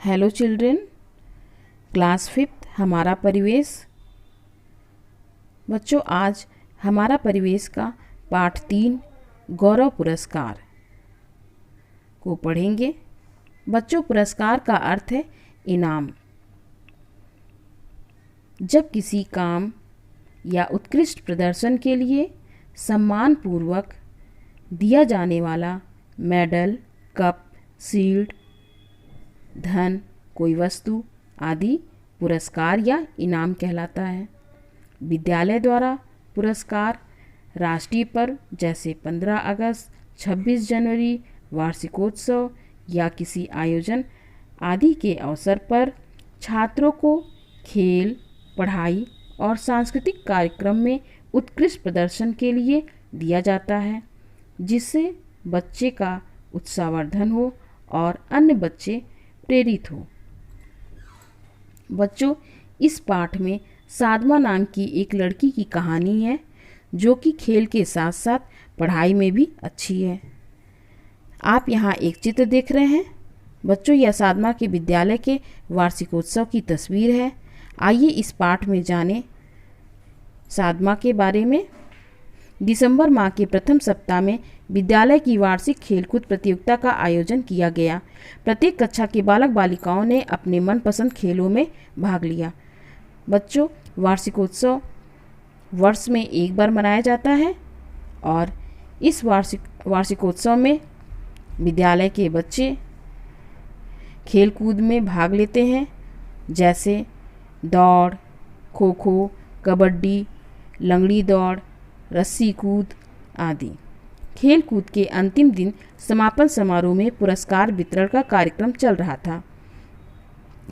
Hello children, class fifth हमारा परिवेश। बच्चों, आज हमारा परिवेश का पाठ 3 गौरव पुरस्कार को पढ़ेंगे। बच्चों, पुरस्कार का अर्थ है इनाम। जब किसी काम या उत्कृष्ट प्रदर्शन के लिए सम्मानपूर्वक दिया जाने वाला मेडल, कप, शील्ड, धन, कोई वस्तु आदि पुरस्कार या इनाम कहलाता है। विद्यालय द्वारा पुरस्कार राष्ट्रीय पर्व जैसे 15 अगस्त, 26 जनवरी, वार्षिकोत्सव या किसी आयोजन आदि के अवसर पर छात्रों को खेल, पढ़ाई और सांस्कृतिक कार्यक्रम में उत्कृष्ट प्रदर्शन के लिए दिया जाता है, जिससे बच्चे का उत्साहवर्धन हो और अन्य बच्चे प्रेरित हो। बच्चों, इस पाठ में साधमा नाम की एक लड़की की कहानी है जो कि खेल के साथ साथ पढ़ाई में भी अच्छी है। आप यहाँ एक चित्र देख रहे हैं। बच्चों, यह साधमा के विद्यालय के वार्षिकोत्सव की तस्वीर है। आइए इस पाठ में जानें साधमा के बारे में। दिसंबर माह के प्रथम सप्ताह में विद्यालय की वार्षिक खेलकूद प्रतियोगिता का आयोजन किया गया। प्रत्येक कक्षा के बालक बालिकाओं ने अपने मनपसंद खेलों में भाग लिया। बच्चों, वार्षिकोत्सव वर्ष में एक बार मनाया जाता है और इस वार्षिकोत्सव में विद्यालय के बच्चे खेलकूद में भाग लेते हैं, जैसे दौड़, खो खो, कबड्डी, लंगड़ी दौड़, रस्सी कूद आदि। खेल कूद के अंतिम दिन समापन समारोह में पुरस्कार वितरण का कार्यक्रम चल रहा था।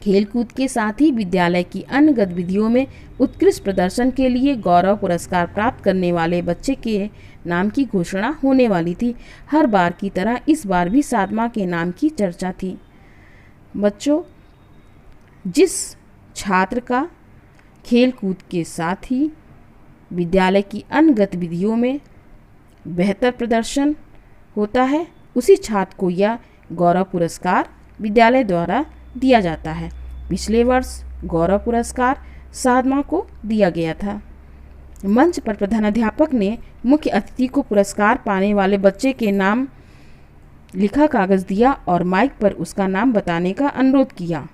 खेल कूद के साथ ही विद्यालय की अन्य गतिविधियों में उत्कृष्ट प्रदर्शन के लिए गौरव पुरस्कार प्राप्त करने वाले बच्चे के नाम की घोषणा होने वाली थी। हर बार की तरह इस बार भी साधमा के नाम की चर्चा थी। बच्चों, जिस छात्र का खेल कूद के साथ ही विद्यालय की अन्य गतिविधियों में बेहतर प्रदर्शन होता है, उसी छात्र को यह गौरव पुरस्कार विद्यालय द्वारा दिया जाता है। पिछले वर्ष गौरव पुरस्कार साधमा को दिया गया था। मंच पर प्रधानाध्यापक ने मुख्य अतिथि को पुरस्कार पाने वाले बच्चे के नाम लिखा कागज दिया और माइक पर उसका नाम बताने का अनुरोध किया।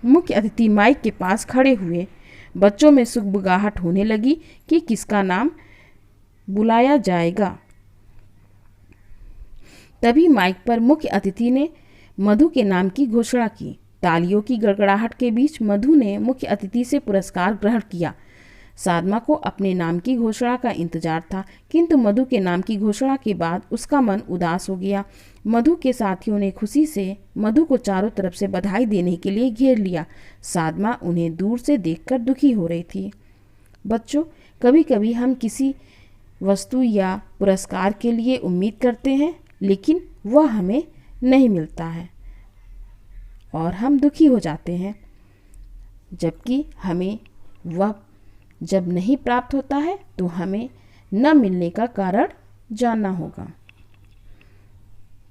मुख्य अतिथि माइक के पास खड़े हुए। बच्चों में सुगबुगाहट होने लगी कि किसका नाम बुलाया जाएगा। तभी माइक पर मुख्य अतिथि ने मधु के नाम की घोषणा की। तालियों की गड़गड़ाहट के बीच मधु ने मुख्य अतिथि से पुरस्कार ग्रहण किया। साधमा को अपने नाम की घोषणा का इंतजार था, किंतु मधु के नाम की घोषणा के बाद उसका मन उदास हो गया। मधु के साथियों ने खुशी से मधु को चारों तरफ से बधाई देने के लिए घेर लिया। साधमा उन्हें दूर से देखकर दुखी हो रही थी। बच्चों, कभी कभी हम किसी वस्तु या पुरस्कार के लिए उम्मीद करते हैं, लेकिन वह हमें नहीं मिलता है और हम दुखी हो जाते हैं, जबकि हमें वह जब नहीं प्राप्त होता है तो हमें न मिलने का कारण जानना होगा।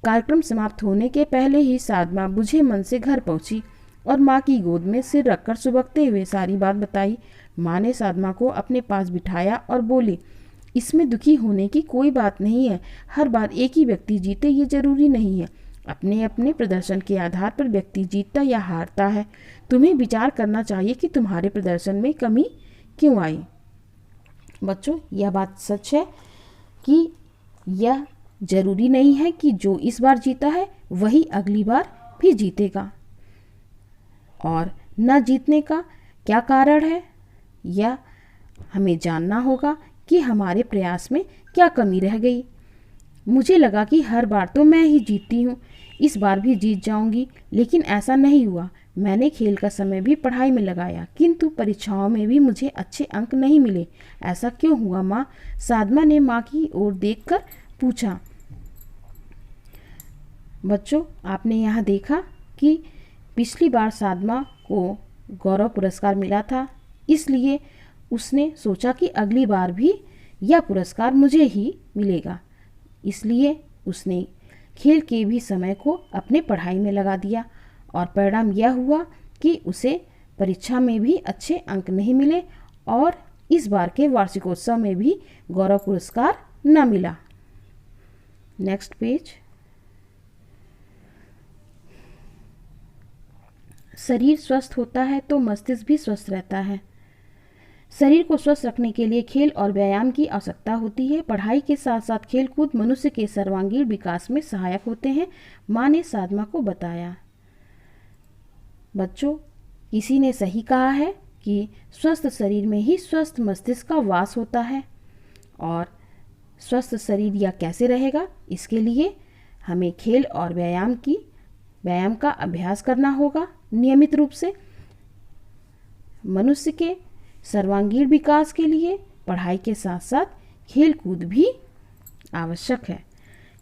कार्यक्रम समाप्त होने के पहले ही साधमा बुझे मन से घर पहुंची और माँ की गोद में सिर रखकर सुबकते हुए सारी बात बताई। माँ ने साधमा को अपने पास बिठाया और बोली, इसमें दुखी होने की कोई बात नहीं है। हर बार एक ही व्यक्ति जीते ये जरूरी नहीं है। अपने अपने प्रदर्शन के आधार पर व्यक्ति जीतता या हारता है। तुम्हें विचार करना चाहिए कि तुम्हारे प्रदर्शन में कमी क्यों आई। बच्चों, यह बात सच है कि यह जरूरी नहीं है कि जो इस बार जीता है वही अगली बार भी जीतेगा। और न जीतने का क्या कारण है, यह हमें जानना होगा कि हमारे प्रयास में क्या कमी रह गई। मुझे लगा कि हर बार तो मैं ही जीतती हूँ, इस बार भी जीत जाऊंगी, लेकिन ऐसा नहीं हुआ। मैंने खेल का समय भी पढ़ाई में लगाया, किंतु परीक्षाओं में भी मुझे अच्छे अंक नहीं मिले। ऐसा क्यों हुआ माँ? साधमा ने माँ की ओर देखकर पूछा। बच्चों, आपने यहाँ देखा कि पिछली बार साधमा को गौरव पुरस्कार मिला था, इसलिए उसने सोचा कि अगली बार भी यह पुरस्कार मुझे ही मिलेगा। इसलिए उसने खेल के भी समय को अपने पढ़ाई में लगा दिया और परिणाम यह हुआ कि उसे परीक्षा में भी अच्छे अंक नहीं मिले और इस बार के वार्षिकोत्सव में भी गौरव पुरस्कार न मिला। Next page. शरीर स्वस्थ होता है तो मस्तिष्क भी स्वस्थ रहता है। शरीर को स्वस्थ रखने के लिए खेल और व्यायाम की आवश्यकता होती है। पढ़ाई के साथ साथ खेल कूद मनुष्य के सर्वांगीण विकास में सहायक होते हैं, माँ ने साधमा को बताया। बच्चों, किसी ने सही कहा है कि स्वस्थ शरीर में ही स्वस्थ मस्तिष्क का वास होता है। और स्वस्थ शरीर या कैसे रहेगा, इसके लिए हमें खेल और व्यायाम का अभ्यास करना होगा नियमित रूप से। मनुष्य के सर्वांगीण विकास के लिए पढ़ाई के साथ साथ खेल कूद भी आवश्यक है।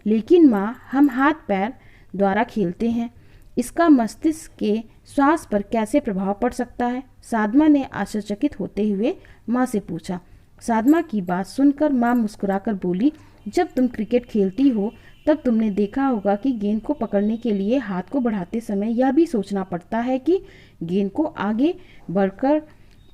लेकिन माँ, हम हाथ पैर द्वारा खेलते हैं, इसका मस्तिष्क के स्वास्थ्य पर कैसे प्रभाव पड़ सकता है? साधमा ने आश्चर्यचकित होते हुए माँ से पूछा। साधमा की बात सुनकर माँ मुस्कुराकर बोली, जब तुम क्रिकेट खेलती हो तब तुमने देखा होगा कि गेंद को पकड़ने के लिए हाथ को बढ़ाते समय यह भी सोचना पड़ता है कि गेंद को आगे बढ़कर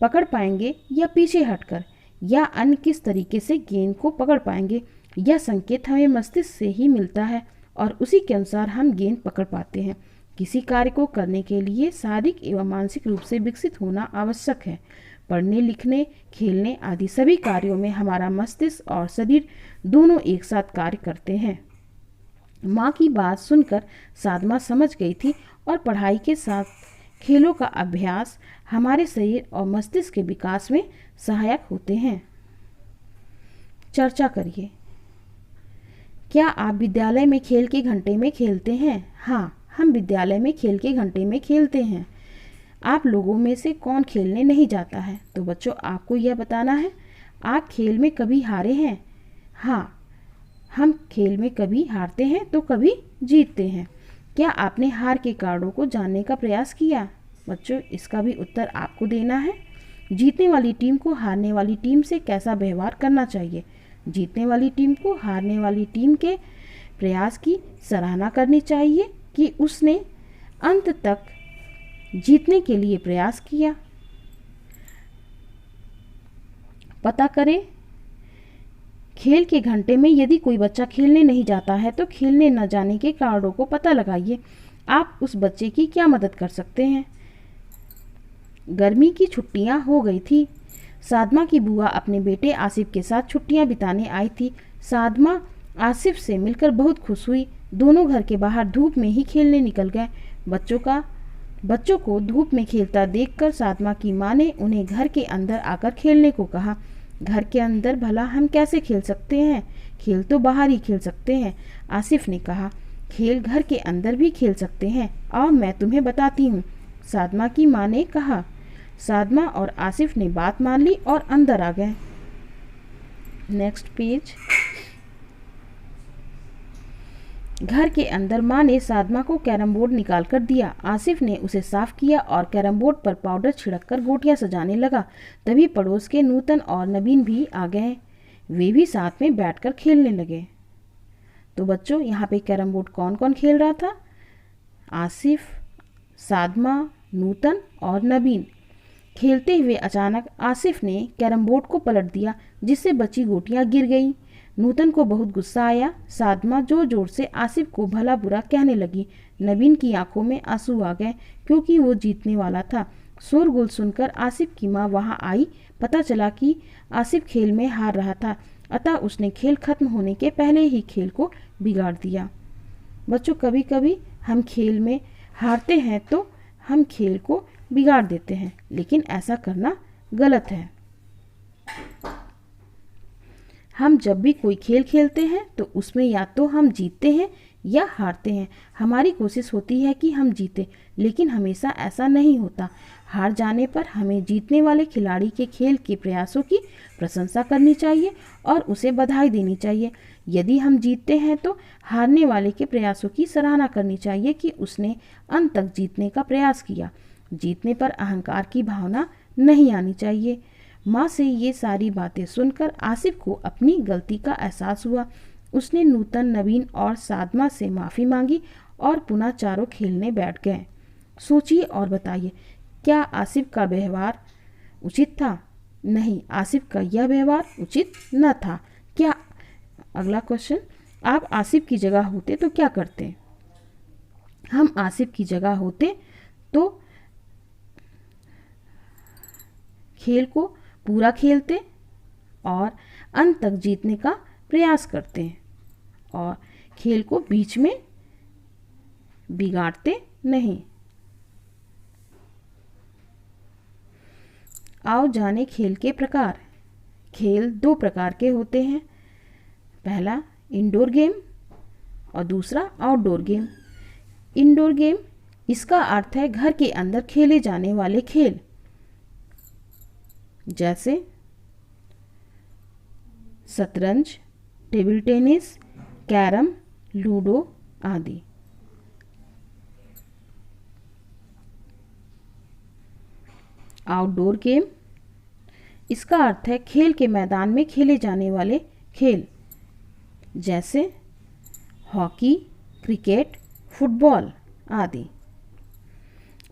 पकड़ पाएंगे या पीछे हटकर, या अन्य किस तरीके से गेंद को पकड़ पाएंगे। यह संकेत हमें मस्तिष्क से ही मिलता है और उसी के अनुसार हम गेंद पकड़ पाते हैं। किसी कार्य को करने के लिए शारीरिक एवं मानसिक रूप से विकसित होना आवश्यक है। पढ़ने, लिखने, खेलने आदि सभी कार्यों में हमारा मस्तिष्क और शरीर दोनों एक साथ कार्य करते हैं। माँ की बात सुनकर साधमा समझ गई थी और पढ़ाई के साथ खेलों का अभ्यास हमारे शरीर और मस्तिष्क के विकास में सहायक होते हैं। चर्चा करिए। क्या आप विद्यालय में खेल के घंटे में खेलते हैं? हाँ, हम विद्यालय में खेल के घंटे में खेलते हैं। आप लोगों में से कौन खेलने नहीं जाता है? तो बच्चों, आपको यह बताना है, आप खेल में कभी हारे हैं? हाँ, हम खेल में कभी हारते हैं तो कभी जीतते हैं। क्या आपने हार के कारणों को जानने का प्रयास किया? बच्चों, इसका भी उत्तर आपको देना है। जीतने वाली टीम को हारने वाली टीम से कैसा व्यवहार करना चाहिए? जीतने वाली टीम को हारने वाली टीम के प्रयास की सराहना करनी चाहिए कि उसने अंत तक जीतने के लिए प्रयास किया। पता करें, खेल के घंटे में यदि कोई बच्चा खेलने नहीं जाता है तो खेलने न जाने के कारणों को पता लगाइए। आप उस बच्चे की क्या मदद कर सकते हैं? गर्मी की छुट्टियां हो गई थी। साधमा की बुआ अपने बेटे आसिफ के साथ छुट्टियां बिताने आई थी। साधमा आसिफ से मिलकर बहुत खुश हुई। दोनों घर के बाहर धूप में ही खेलने निकल गए। बच्चों को धूप में खेलता देखकर साधमा की माँ ने उन्हें घर के अंदर आकर खेलने को कहा। घर के अंदर भला हम कैसे खेल सकते हैं? खेल तो बाहर ही खेल सकते हैं, आसिफ ने कहा। खेल घर के अंदर भी खेल सकते हैं, आओ मैं तुम्हें बताती हूँ, साधमा की माँ ने कहा। साधमा और आसिफ ने बात मान ली और अंदर आ गए। Next page. घर के अंदर माँ ने साधमा को कैरम बोर्ड निकाल कर दिया। आसिफ ने उसे साफ किया और कैरम बोर्ड पर पाउडर छिड़ककर गोटियां सजाने लगा। तभी पड़ोस के नूतन और नवीन भी आ गए। वे भी साथ में बैठकर खेलने लगे। तो बच्चों, यहाँ पे कैरम बोर्ड कौन कौन खेल रहा था? आसिफ, साधमा, नूतन और नवीन। खेलते हुए अचानक आसिफ ने कैरम बोर्ड को पलट दिया, जिससे बची गोटियां गिर गईं। नूतन को बहुत गुस्सा आया। साधमा जोर जोर से आसिफ को भला बुरा कहने लगी। नवीन की आंखों में आंसू आ गए, क्योंकि वो जीतने वाला था। शोरगुल सुनकर आसिफ की माँ वहाँ आई। पता चला कि आसिफ खेल में हार रहा था, अतः उसने खेल खत्म होने के पहले ही खेल को बिगाड़ दिया। बच्चों, कभी कभी हम खेल में हारते हैं तो हम खेल को बिगाड़ देते हैं, लेकिन ऐसा करना गलत है। हम जब भी कोई खेल खेलते हैं तो उसमें या तो हम जीतते हैं या हारते हैं। हमारी कोशिश होती है कि हम जीतें, लेकिन हमेशा ऐसा नहीं होता। हार जाने पर हमें जीतने वाले खिलाड़ी के खेल के प्रयासों की प्रशंसा करनी चाहिए और उसे बधाई देनी चाहिए। यदि हम जीतते हैं तो हारने वाले के प्रयासों की सराहना करनी चाहिए कि उसने अंत तक जीतने का प्रयास किया। जीतने पर अहंकार की भावना नहीं आनी चाहिए। माँ से ये सारी बातें सुनकर आसिफ को अपनी गलती का एहसास हुआ। उसने नूतन, नवीन और साधमा से माफ़ी मांगी और पुनः चारों खेलने बैठ गए। सोचिए और बताइए, क्या आसिफ का व्यवहार उचित था? नहीं, आसिफ का यह व्यवहार उचित न था। क्या, अगला क्वेश्चन, आप आसिफ की जगह होते तो क्या करते? हम आसिफ की जगह होते तो खेल को पूरा खेलते और अंत तक जीतने का प्रयास करते हैं और खेल को बीच में बिगाड़ते नहीं। आओ जाने खेल के प्रकार। खेल दो प्रकार के होते हैं, पहला इंडोर गेम और दूसरा आउटडोर गेम। इंडोर गेम, इसका अर्थ है घर के अंदर खेले जाने वाले खेल, जैसे शतरंज, टेबल टेनिस, कैरम, लूडो आदि। आउटडोर गेम, इसका अर्थ है खेल के मैदान में खेले जाने वाले खेल, जैसे हॉकी, क्रिकेट, फुटबॉल आदि।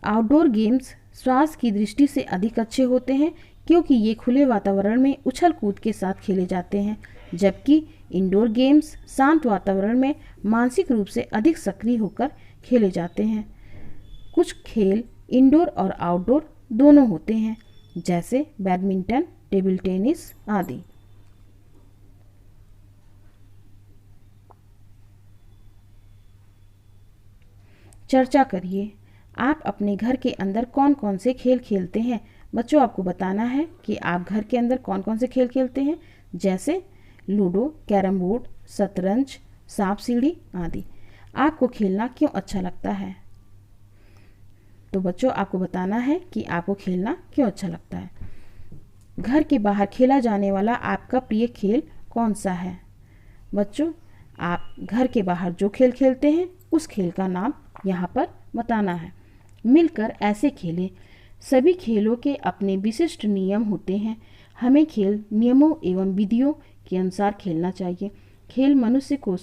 आउटडोर गेम्स स्वास्थ्य की दृष्टि से अधिक अच्छे होते हैं क्योंकि ये खुले वातावरण में उछल कूद के साथ खेले जाते हैं, जबकि इंडोर गेम्स शांत वातावरण में मानसिक रूप से अधिक सक्रिय होकर खेले जाते हैं। कुछ खेल इंडोर और आउटडोर दोनों होते हैं, जैसे बैडमिंटन, टेबल टेनिस आदि। चर्चा करिए, आप अपने घर के अंदर कौन कौन से खेल खेलते हैं? बच्चों, आपको बताना है कि आप घर के अंदर कौन कौन से खेल खेलते हैं, जैसे लूडो, कैरम बोर्ड, शतरंज, सांप सीढ़ी आदि। आपको खेलना क्यों अच्छा लगता है? तो बच्चों, आपको बताना है कि आपको खेलना क्यों अच्छा लगता है। घर के बाहर खेला जाने वाला आपका प्रिय खेल कौन सा है? बच्चों, आप घर के बाहर जो खेल खेलते हैं उस खेल का नाम यहाँ पर बताना है। मिलकर ऐसे खेलें। सभी खेलों के अपने विशिष्ट नियम होते हैं। हमें खेल नियमों एवं विधियों के अनुसार खेलना चाहिए। खेल मनुष्य को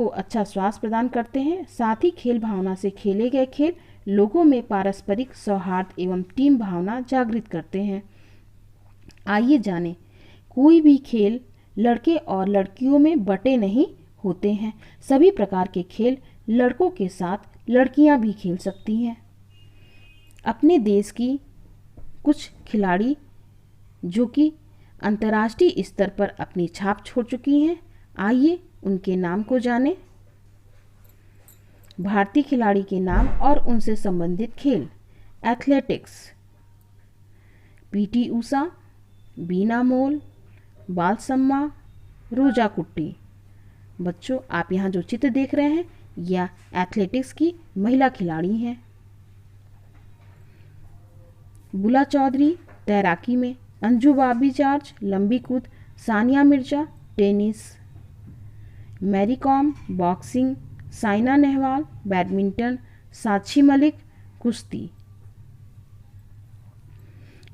अच्छा स्वास्थ्य प्रदान करते हैं। साथ ही खेल भावना से खेले गए खेल लोगों में पारस्परिक सौहार्द एवं टीम भावना जागृत करते हैं। आइए जानें, कोई भी खेल लड़के और लड़कियों में बटे नहीं होते हैं। सभी प्रकार के खेल लड़कों के साथ लड़कियां भी खेल सकती हैं। अपने देश की कुछ खिलाड़ी जो कि अंतर्राष्ट्रीय स्तर पर अपनी छाप छोड़ चुकी हैं, आइए उनके नाम को जानें। भारतीय खिलाड़ी के नाम और उनसे संबंधित खेल। एथलेटिक्स, पीटी ऊषा, बीना मोल, बालसम्मा, रोजा कुट्टी। बच्चों, आप यहाँ जो चित्र देख रहे हैं यह एथलेटिक्स की महिला खिलाड़ी हैं। बुला चौधरी तैराकी में, अंजू बाबी जॉर्ज लंबी कूद, Sania Mirza tennis, Mary Kom boxing, Saina Nehwal badminton, Sakshi Malik कुश्ती,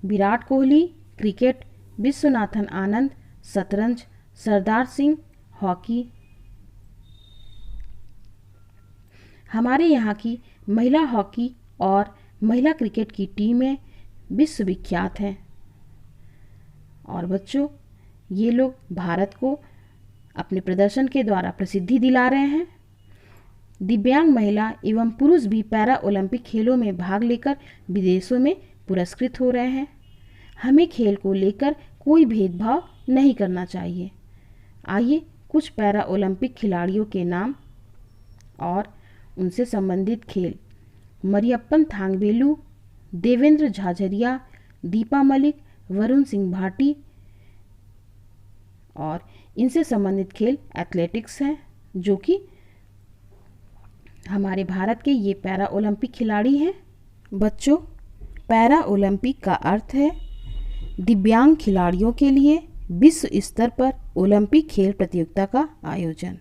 विराट कोहली क्रिकेट, विश्वनाथन आनंद शतरंज, सरदार सिंह हॉकी। हमारे यहाँ की महिला हॉकी और महिला क्रिकेट की टीमें विश्वविख्यात हैं। और बच्चों, ये लोग भारत को अपने प्रदर्शन के द्वारा प्रसिद्धि दिला रहे हैं। दिव्यांग महिला एवं पुरुष भी पैरा ओलंपिक खेलों में भाग लेकर विदेशों में पुरस्कृत हो रहे हैं। हमें खेल को लेकर कोई भेदभाव नहीं करना चाहिए। आइए कुछ पैरा ओलंपिक खिलाड़ियों के नाम और उनसे संबंधित खेल। मरियप्पन थांगवेलु, देवेंद्र झाझरिया, दीपा मलिक, वरुण सिंह भाटी, और इनसे संबंधित खेल एथलेटिक्स हैं, जो कि हमारे भारत के ये पैरा ओलंपिक खिलाड़ी हैं। बच्चों, पैरा ओलंपिक का अर्थ है दिव्यांग खिलाड़ियों के लिए विश्व स्तर पर ओलंपिक खेल प्रतियोगिता का आयोजन।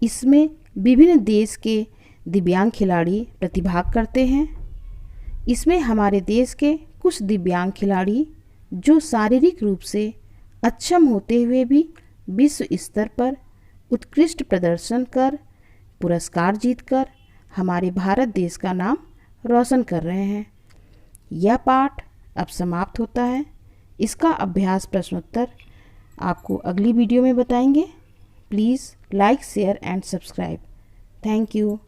इसमें विभिन्न देश के दिव्यांग खिलाड़ी प्रतिभाग करते हैं। इसमें हमारे देश के कुछ दिव्यांग खिलाड़ी जो शारीरिक रूप से अक्षम होते हुए भी विश्व स्तर पर उत्कृष्ट प्रदर्शन कर पुरस्कार जीतकर हमारे भारत देश का नाम रोशन कर रहे हैं। यह पाठ अब समाप्त होता है। इसका अभ्यास प्रश्नोत्तर आपको अगली वीडियो में बताएंगे। Please like, share and subscribe. Thank you.